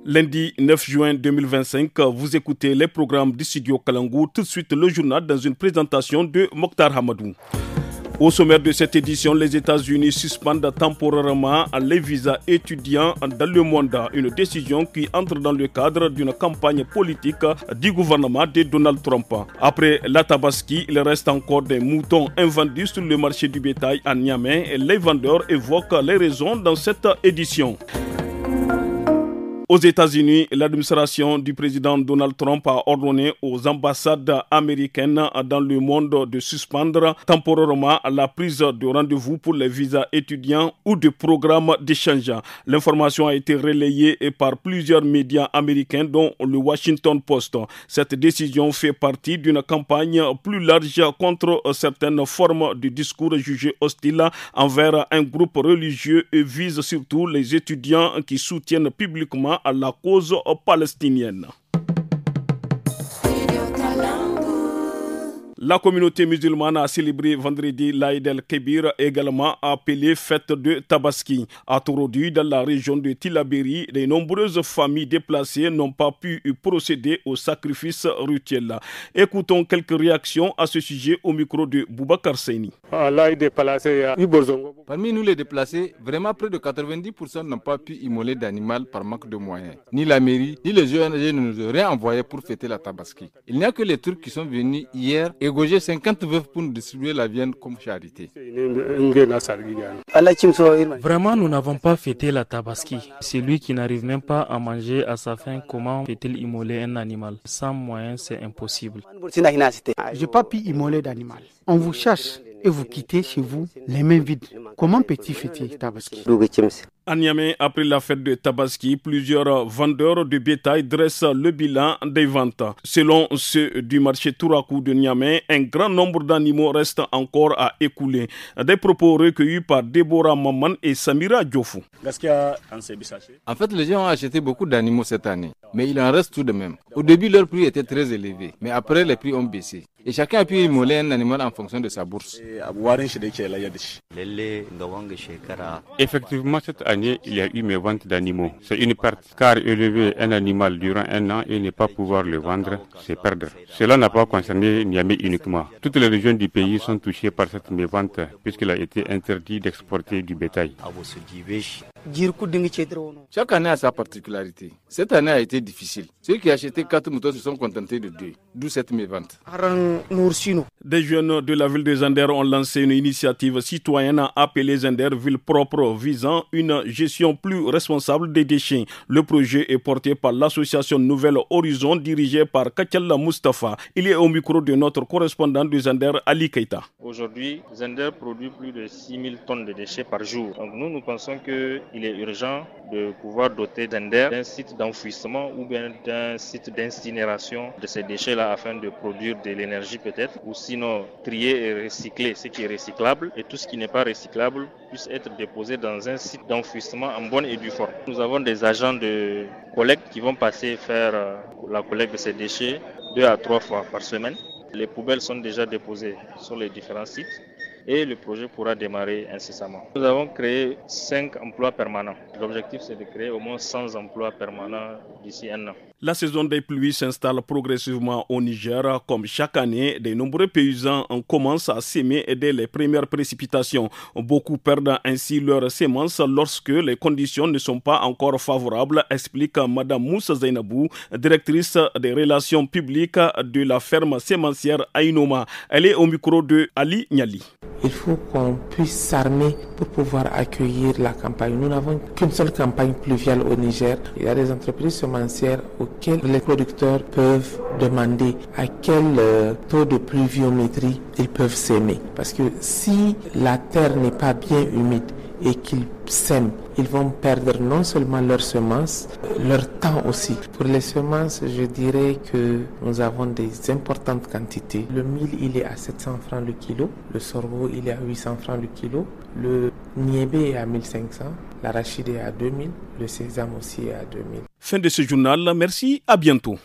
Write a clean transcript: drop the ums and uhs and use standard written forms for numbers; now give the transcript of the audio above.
Lundi 9 juin 2025, vous écoutez les programmes du studio Kalangou. Tout de suite, le journal dans une présentation de Mokhtar Hamadou. Au sommaire de cette édition, les États-Unis suspendent temporairement les visas étudiants dans le monde. Une décision qui entre dans le cadre d'une campagne politique du gouvernement de Donald Trump. Après la Tabaski, il reste encore des moutons invendus sur le marché du bétail à Niamey. Les vendeurs évoquent les raisons dans cette édition. Aux États-Unis, l'administration du président Donald Trump a ordonné aux ambassades américaines dans le monde de suspendre temporairement la prise de rendez-vous pour les visas étudiants ou de programmes d'échange. L'information a été relayée par plusieurs médias américains, dont le Washington Post. Cette décision fait partie d'une campagne plus large contre certaines formes de discours jugés hostiles envers un groupe religieux et vise surtout les étudiants qui soutiennent publiquement à la cause palestinienne. La communauté musulmane a célébré vendredi l'Aïd el-Kébir, également appelée fête de Tabaski. À Torodi, dans la région de Tillabéri, de nombreuses familles déplacées n'ont pas pu procéder au sacrifice rituel. Écoutons quelques réactions à ce sujet au micro de Boubacar Seyni. Parmi nous les déplacés, vraiment près de 90% n'ont pas pu immoler d'animal par manque de moyens. Ni la mairie, ni les ONG ne nous ont rien envoyé pour fêter la Tabaski. Il n'y a que les Turcs qui sont venus hier égorger 50 veuves pour nous distribuer la viande comme charité. Vraiment, nous n'avons pas fêté la Tabaski. Celui qui n'arrive même pas à manger à sa faim, comment peut-il immoler un animal? Sans moyens, c'est impossible. Je n'ai pas pu immoler d'animal. On vous cherche et vous quittez chez vous les mains vides. Comment peut-il fêter Tabaski? À Niamey, après la fête de Tabaski, plusieurs vendeurs de bétail dressent le bilan des ventes. Selon ceux du marché Tourakou de Niamey, un grand nombre d'animaux restent encore à écouler. Des propos recueillis par Déborah Maman et Samira Diofou. En fait, les gens ont acheté beaucoup d'animaux cette année, mais il en reste tout de même. Au début, leur prix était très élevé, mais après, les prix ont baissé. Et chacun a pu immoler un animal en fonction de sa bourse. Effectivement, cette année, il y a eu mes ventes d'animaux. C'est une perte, car élever un animal durant un an et ne pas pouvoir le vendre, c'est perdre. Cela n'a pas concerné Niamey uniquement. Toutes les régions du pays sont touchées par cette mévente, puisqu'il a été interdit d'exporter du bétail. Chaque année a sa particularité. Cette année a été difficile. Ceux qui achetaient 4 moutons se sont contentés de 2, d'où cette mévente. Des jeunes de la ville de Zander ont lancé une initiative citoyenne appelée Zander Ville Propre visant une gestion plus responsable des déchets. Le projet est porté par l'association Nouvelle Horizon dirigée par Kachalla Mustafa. Il est au micro de notre correspondant de Zander, Ali Keita. Aujourd'hui, Zander produit plus de 6000 tonnes de déchets par jour. Donc nous pensons qu'il est urgent de pouvoir doter Zander d'un site d'enfouissement ou bien d'un site d'incinération de ces déchets-là afin de produire de l'énergie peut-être, ou sinon trier et recycler ce qui est recyclable et tout ce qui n'est pas recyclable puisse être déposé dans un site d'enfouissement en bonne et due forme. Nous avons des agents de collecte qui vont passer faire la collecte de ces déchets 2 à 3 fois par semaine. Les poubelles sont déjà déposées sur les différents sites et le projet pourra démarrer incessamment. Nous avons créé 5 emplois permanents. L'objectif, c'est de créer au moins 100 emplois permanents d'ici un an. La saison des pluies s'installe progressivement au Niger. Comme chaque année, de nombreux paysans commencent à s'aimer dès les premières précipitations. Beaucoup perdent ainsi leurs semences lorsque les conditions ne sont pas encore favorables, explique Mme Moussa Zainabou, directrice des relations publiques de la ferme sémencière Aïnoma. Elle est au micro de Ali Niali. Il faut qu'on puisse s'armer pour pouvoir accueillir la campagne. Nous n'avons qu'une seule campagne pluviale au Niger. Il y a des entreprises semencières auxquelles les producteurs peuvent demander à quel taux de pluviométrie ils peuvent s'aimer. Parce que si la terre n'est pas bien humide et qu'ils sèment, ils vont perdre non seulement leurs semences, leur temps aussi. Pour les semences, je dirais que nous avons des importantes quantités. Le mil, il est à 700 francs le kilo. Le sorgho, il est à 800 francs le kilo. Le niébé est à 1500. L'arachide est à 2000. Le sésame aussi est à 2000. Fin de ce journal. Merci, à bientôt.